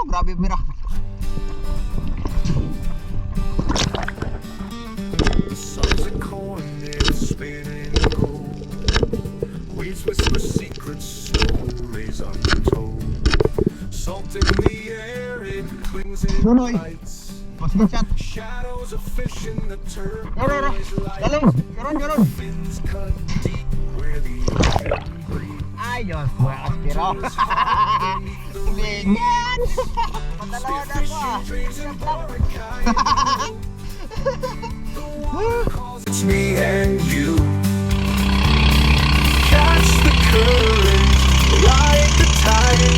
Grabe mira. Songs of corn and spinning gold. Weeds whisper secrets, stories untold. Salt in the air, it clings in Nunoy. bites. Mas good shot. Shadows of fish in the Yara. turquoise light. Galing. Garon. Fins cut deep where the ocean breathes. Ayos. Mga kaspiro. Binyan. Padalawa na ako ah. It's me and you. Catch the current, ride the tide.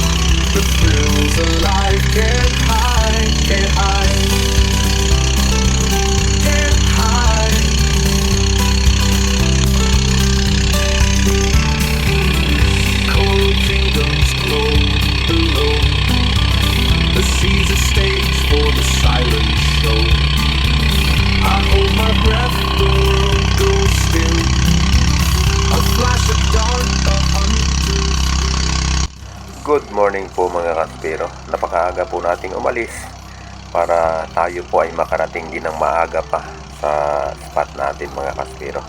The thrills alive, can't hide, can't hide, can't hide. Coral kingdoms glow below. The sea's a stage for the silent show. I hold my breath, the world goes still. A flash of dark, a hunter's. Good morning po mga kaspero. Napakaaga po nating umalis para tayo po ay makarating din ng maaga pa sa spot natin mga kaspero.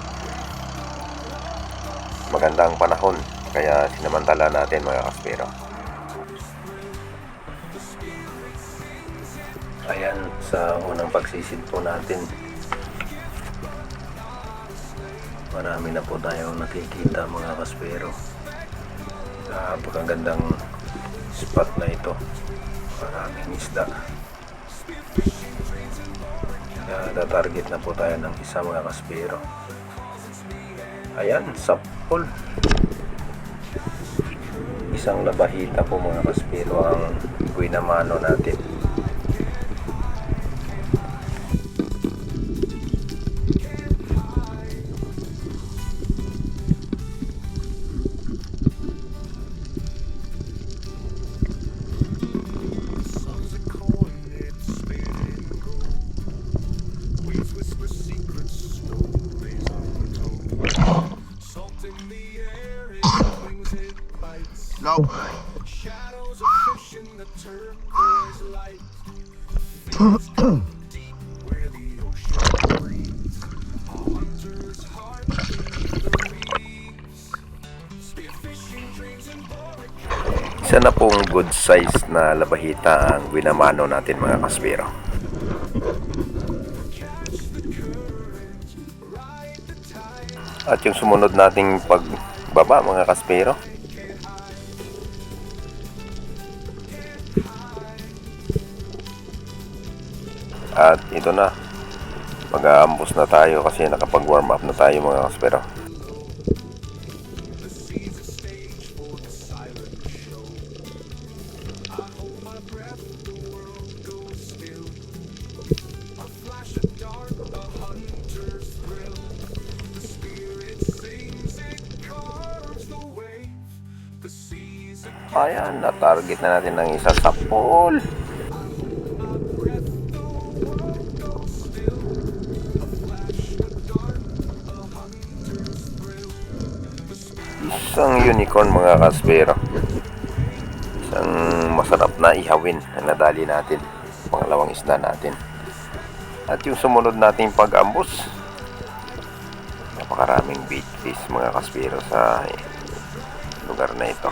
Magandang panahon kaya sinamantala natin mga kaspero. Ayan, sa unang pagsisid po natin, marami na po tayong nakikita mga kaspero. Napakagandang spot na ito, maraming isda. Tatarget na po tayo ng isa mga kaspero. Ayan, sa pool, isang labahita po mga kaspero ang guinamano natin. Low. Shadows of fish in the turquoise light. Deep where the ocean breathes. A hunter's heart beneath the reefs. Spearfishing dreams and boric. Isa na pong good size na labahita ang guinamano natin mga kaspero. At yung sumunod nating pagbaba mga kaspero, at ito na, mag-aambos na tayo kasi nakapag-warm up na tayo mga kaspero. Ayan, na-target na natin ng isa sa pool. Isang unicorn mga kaspero. Isang masarap na ihawin na nadali natin. Pangalawang isda natin. At yung sumunod nating pag-ambos, napakaraming bait fish mga kaspero sa lugar na ito.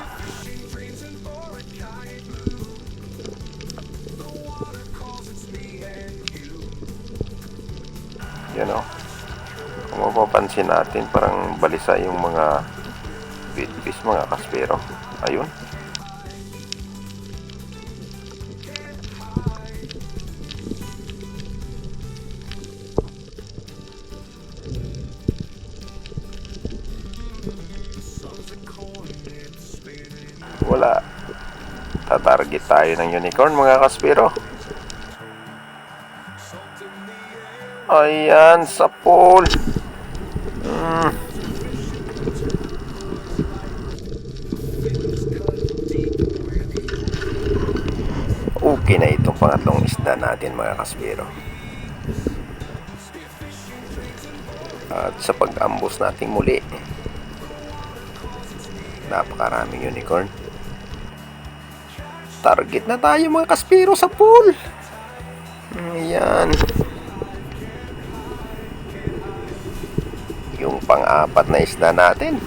Yan o. Kung mapapansin natin, parang balisa yung mga bait fish mga kaspero. Ayun. Wala. Tatarget tayo ng unicorn mga kaspero. Ayan, sa pool. Okay na itong pangatlong isda natin mga kaspero. At sa pag-ambos natin muli, napakaraming unicorn. Target na tayo mga kaspero sa pool. Ayan. Yung pang-apat na isda natin.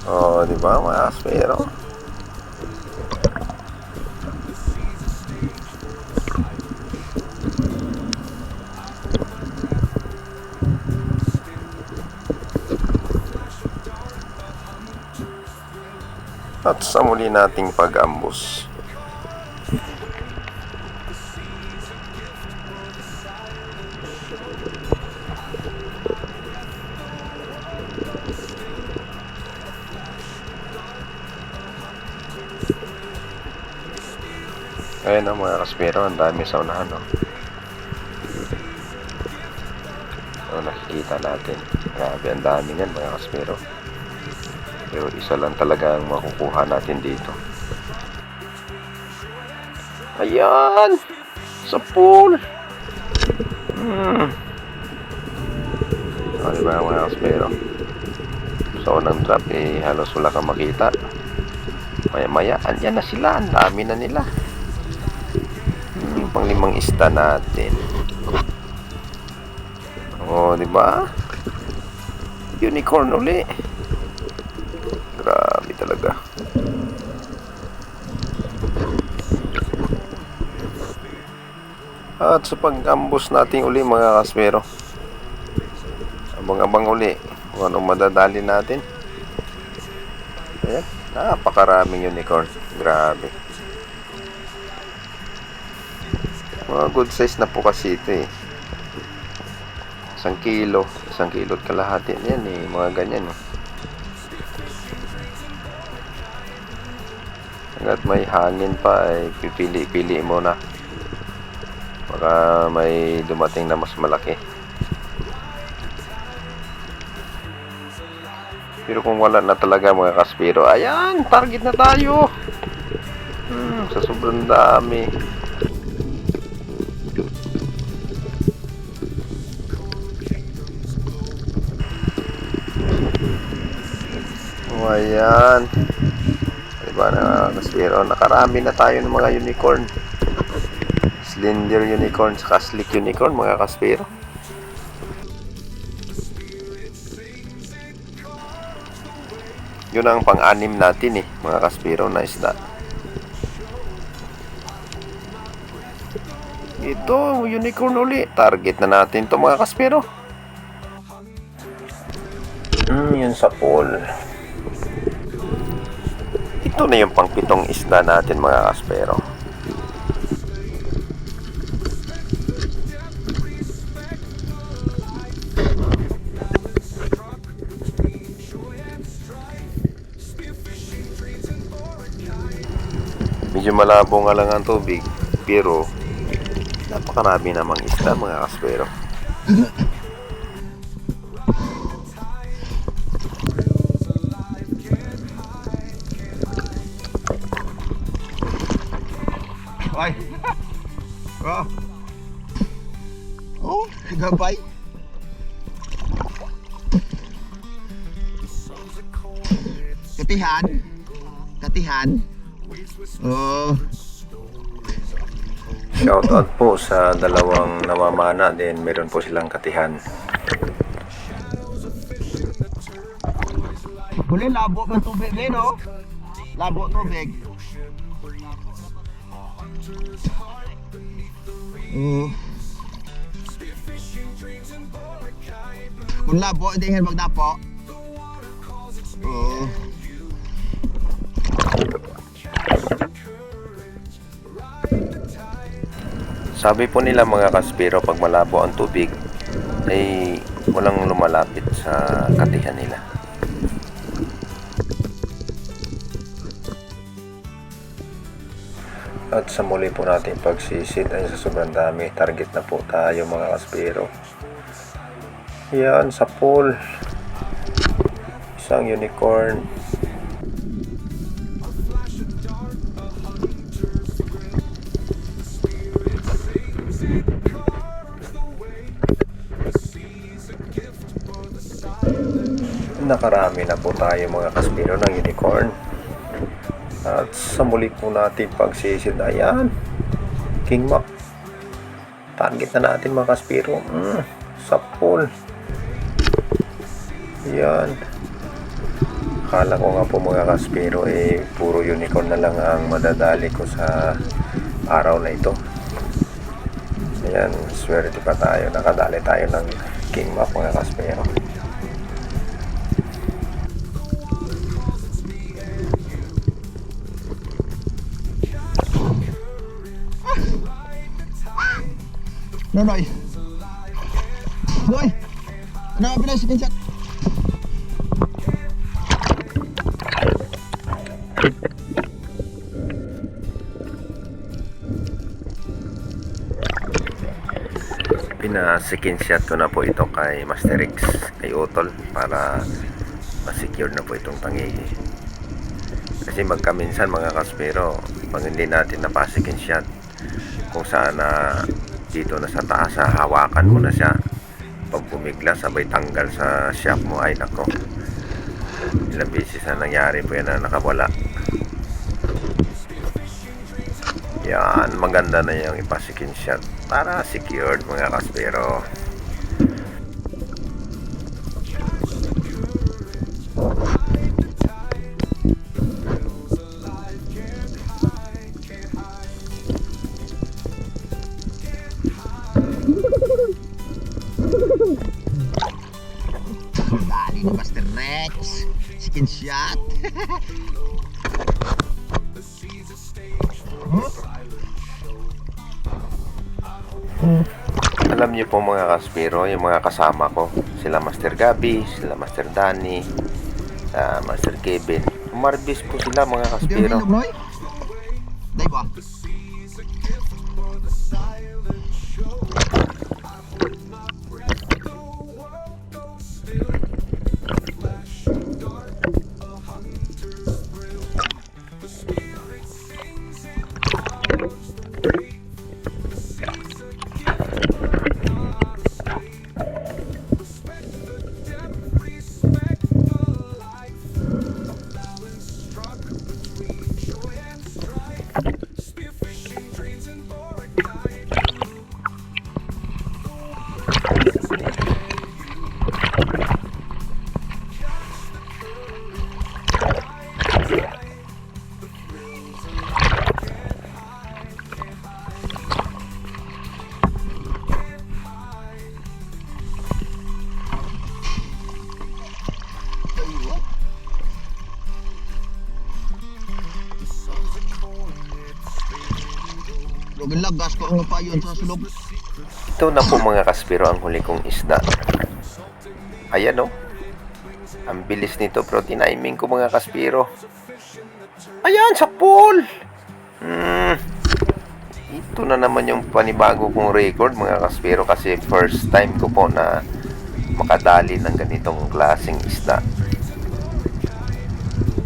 Oh, di ba mga kaspero? At sa muli nating pag-ambos. Ayan na mga kaspero, ang dami sa unahan, no? So, nakikita natin. Grabe, ang dami yan mga kaspero. Pero isa lang talaga ang makukuha natin dito. Ayan! Sa pool! O, diba mga kaspero? Sa unang trap, halos wala kang makita. Maya-maya, andyan na sila. Ang dami na nila. Yung pang-limang isda natin. O, diba? Unicorn uli. Grabe talaga. At sa pag-ambos natin uli mga kaspero, abang-abang uli kung anong madadali natin. Ayan, napakaraming unicorn. Grabe. Mga good size na po kasi ito eh. 1 kilo, 1 kilo at kalahati yan eh, mga ganyan eh. Hanggat may hangin pa ay pipili-pili mo na. Baka may dumating na mas malaki. Pero kung wala na talaga mga kaspero, ayan, target na tayo. Sa sobrang dami. Ayan. Diba na kaspero, nakarami na tayo ng mga unicorn. Slender unicorn, saka slick unicorn mga kaspero. Yun ang pang-anim natin eh, mga kaspero na isda. Ito, unicorn uli. Target na natin to mga kaspero. Yun sa pool. Ito na yung pang-pitong isda natin mga kaspero. Medyo malabo nga lang ang tubig, pero napakarami namang isda mga kaspero. Ay! Oh, gabay! Katihan! Katihan! Oh. Shoutout po sa dalawang namamana din, meron po silang katihan. Huli, labo ng tubig din, no? Labo tubig. Kung labo, hindi nga magdapo. Sabi po nila mga kaspero, pag malabo ang tubig ay walang lumalapit sa katihan nila. At sa muli po natin pagsisid ay sa sobrang dami, target na po tayo mga kaspero. Yan sa pool, isang unicorn. Nakarami na po tayo mga kaspiro ng unicorn. At sa muli po natin pagsisid, ayan, King Mac. Target na natin mga kaspiro. Sa pool. Ayan. Akala ko nga po mga kaspiro, puro unicorn na lang ang madadali ko sa araw na ito. Ayan, swerte pa tayo. Nakadali tayo ng King Mac mga kaspiro. Nonoy. Noy. Ano ang pinay screenshot? Pina-screenshot ko na po ito kay Master X, kay Utol, para ma-secure na po itong tangigi. Kasi magkaminsan mga kaspero, pag hindi natin napasikinshot, kung saan na dito na sa taas, hawakan mo na siya, pag bumigla sabay tanggal sa shock mo, ay nako, ilang beses na nangyari po yan na nakawala. Yan, maganda na yung ipasikinshot para secured mga kaspero. Dali ni Master Rex. Screenshot. Alam niyo po mga kaspero, yung mga kasama ko, sila Master Gabi, sila Master Danny, Master Kevin, marbis po sila mga kaspero. Noy. Dai ba? Lugin lang, gas ko ang payon sa sulog. Ito na po mga kaspero ang huli kong isda. Ayan o. Ang bilis nito pero tiniming ko mga kaspero. Ayan sa pool. Ito na naman yung panibago kong record mga kaspero, kasi first time ko po na makadali ng ganitong klaseng isda.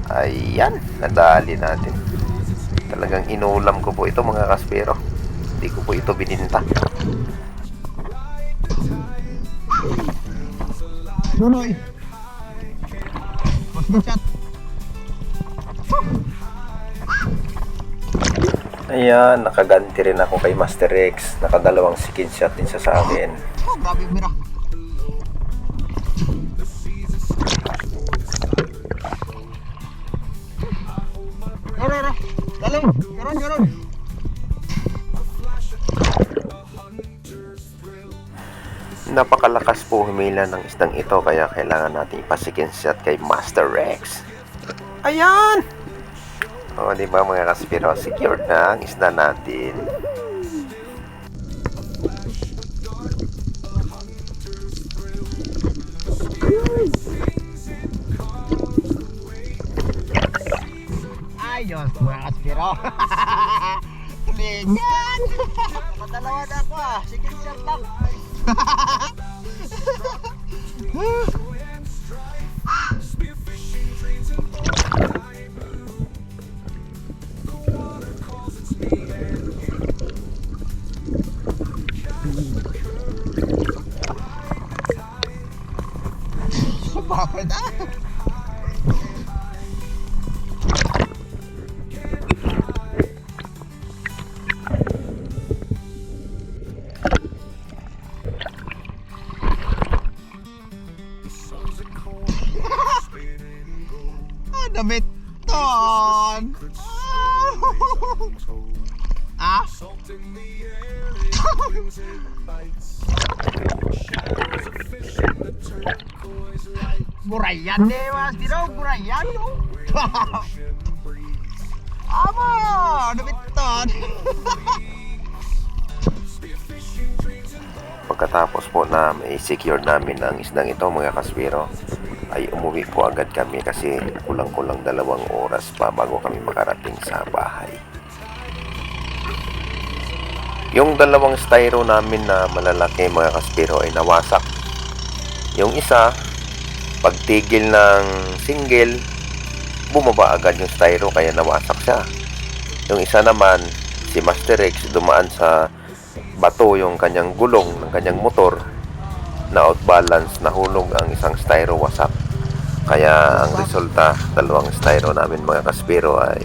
Ayan, nadali natin. Talagang inulam ko po ito mga kaspero. Hindi ko po ito bininta. Nonoy. Screenshot. Ayan, nakaganti rin ako kay Master X. Nakadalawang screenshot din siya sa akin. Oh, grabe mira. Ro. Dalong. Jaron. Napakalakas po humila ng isdang ito, kaya kailangan natin ipasikinshot kay Master Rex. Ayan! O, di ba mga kaspero, secured na ang isda natin. Ayos, mga kaspero. Lingan! Nakadalawa na ako Sige, shot lang. Bakit Damiton! Ah? Burayan deh mas, di daw burayan no? Ama, Damiton! Pagkatapos po na may-secure namin ang isdang ito mga kasbiro, ay umuwi po agad kami kasi kulang-kulang 2 oras pa bago kami makarating sa bahay. Yung 2 styro namin na malalaki mga kasbiro ay nawasak. Yung isa, pagtigil ng single, bumaba agad yung styro kaya nawasak siya. Yung isa naman, si Master X, dumaan sa bato yung kanyang gulong ng kanyang motor, na outbalance, nahulog ang isang styro, wasak. Kaya ang resulta, 2 styro namin mga kasbiro ay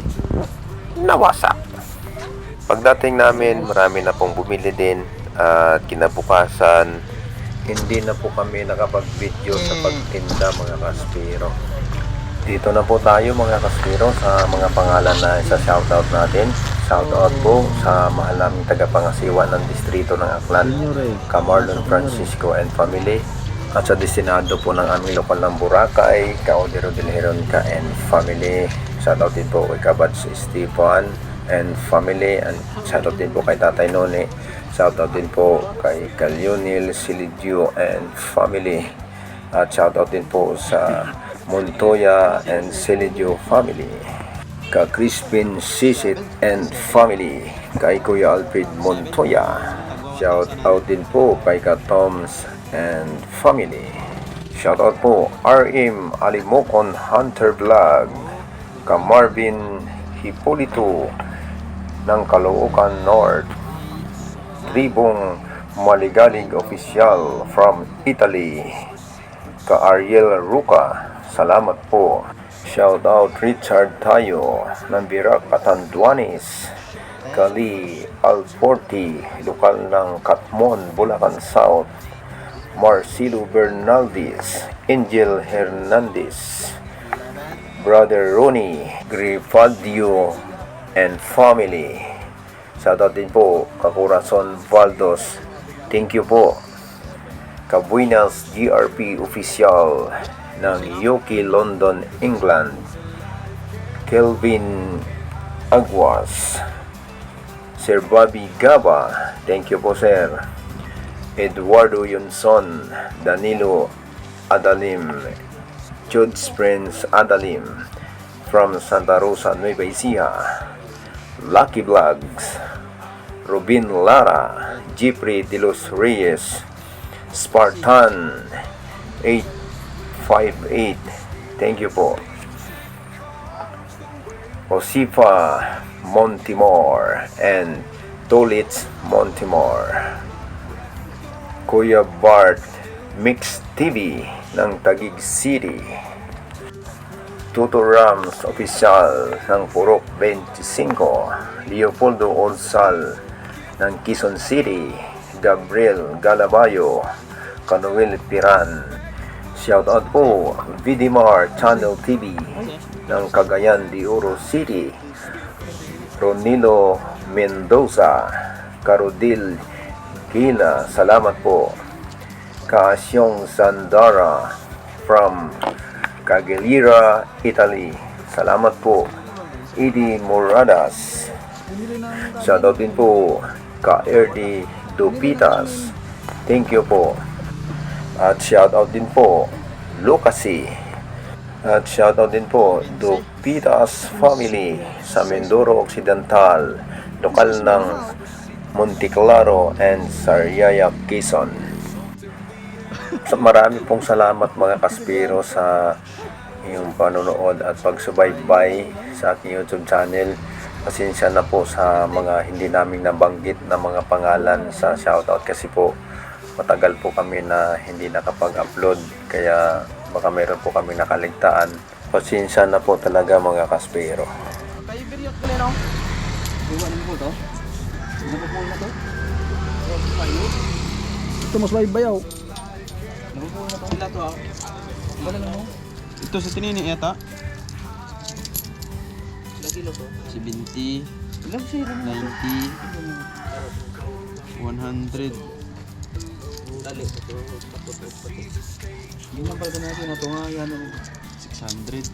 nawasak. Pagdating namin, marami na pong bumili din at kinabukasan, hindi na po kami nakapag-video sa pagtinda mga kasbiro. Dito na po tayo mga kasbiro sa mga pangalan na isa shoutout natin. Shoutout po sa mahal naming tagapangasiwa ng distrito ng Aklan, Camarlon Francisco and family. At sa destinado po ng aming lokal ng Boracay, Caudero del Heronca and family. Shoutout din po kay Kabats Esteban and family. And shoutout din po kay Tatay Noni. Shoutout din po kay Calyonil Silidio and family. At shoutout din po sa Montoya and Silidio family. Ka Crispin Sisit and family, kay Kuya Alfred Montoya. Shout out din po kay Ka Toms and family. Shout out po RM Alimocon Hunter Vlog, Ka Marvin Hipolito ng Caloocan North, Tribong Maligalig Official from Italy, Ka Ariel Ruca, salamat po. Shout out Richard Tayo ng Birac Catanduanes, Kali Alforti, lokal ng Katmon, Bulacan South, Marcelo Bernaldez, Angel Hernandez, Brother Ronnie Grifadio and family. Shout out din po Kakurason Valdos, thank you po. Kabuinas GRP Official ng UK, London, England, Kelvin Aguas, Sir Bobby Gaba, thank you po sir. Eduardo Yunson, Danilo Adalim, Jude's Prince Adalim from Santa Rosa, Nueva Ecija, Lucky Vlogs, Robin Lara, Jeffrey De Los Reyes, Spartan 858, thank you po. Osifa Montimor and Tolitz Montimor, Kuya Bart Mix TV ng Taguig City, Tuto Rams Official ng Purok 25, Leopoldo Orsal ng Quezon City, Gabriel Galabayo, Canuel Piran. Shoutout po Vidimar Channel TV ng Cagayan de Oro City, Ronilo Mendoza, Carodil Gila, salamat po. Kaasyong Sandara from Cagliari, Italy, salamat po. Edi Moradas, shoutout din po ka Erdi Dupitas, thank you po. At shoutout din po Lucasi. At shoutout din po Dupitas family sa Mindoro Occidental, lokal ng Monteclaro and Sariaya, Quezon. Marami pong salamat mga kaspiro sa inyong panonood at pagsubaybay sa aking YouTube channel. Pasensya na po sa mga hindi namin nabanggit na mga pangalan sa shoutout kasi po matagal po kami na hindi nakapag-upload, kaya baka meron po kami nakaligtaan. Pasensya na po talaga mga kaspiro. Ito mas bayaw. Ito sa tinini eta. 70, 90, 100. Hindi na pala natin na ito nga yan. 600.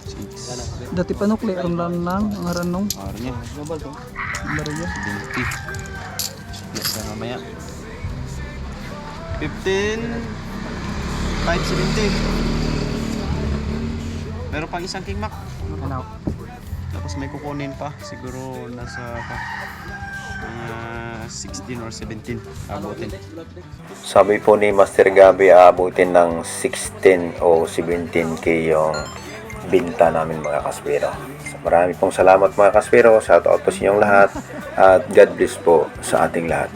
6. Dati pa nukli, aram lang ang haranong. Araw niya. Ang baro niya. 20. Yes, na mamaya. 15. 570. Meron pang isang King Mac. Ano? Tapos may kukunin pa. Siguro nasa mga 16 or 17. Abutin. Sabi po ni Master Gabi, aabutin ng 16 o 17k yung binta namin mga kaswero. So, marami pong salamat mga kaswero. Shout out po sa inyong lahat. At God bless po sa ating lahat.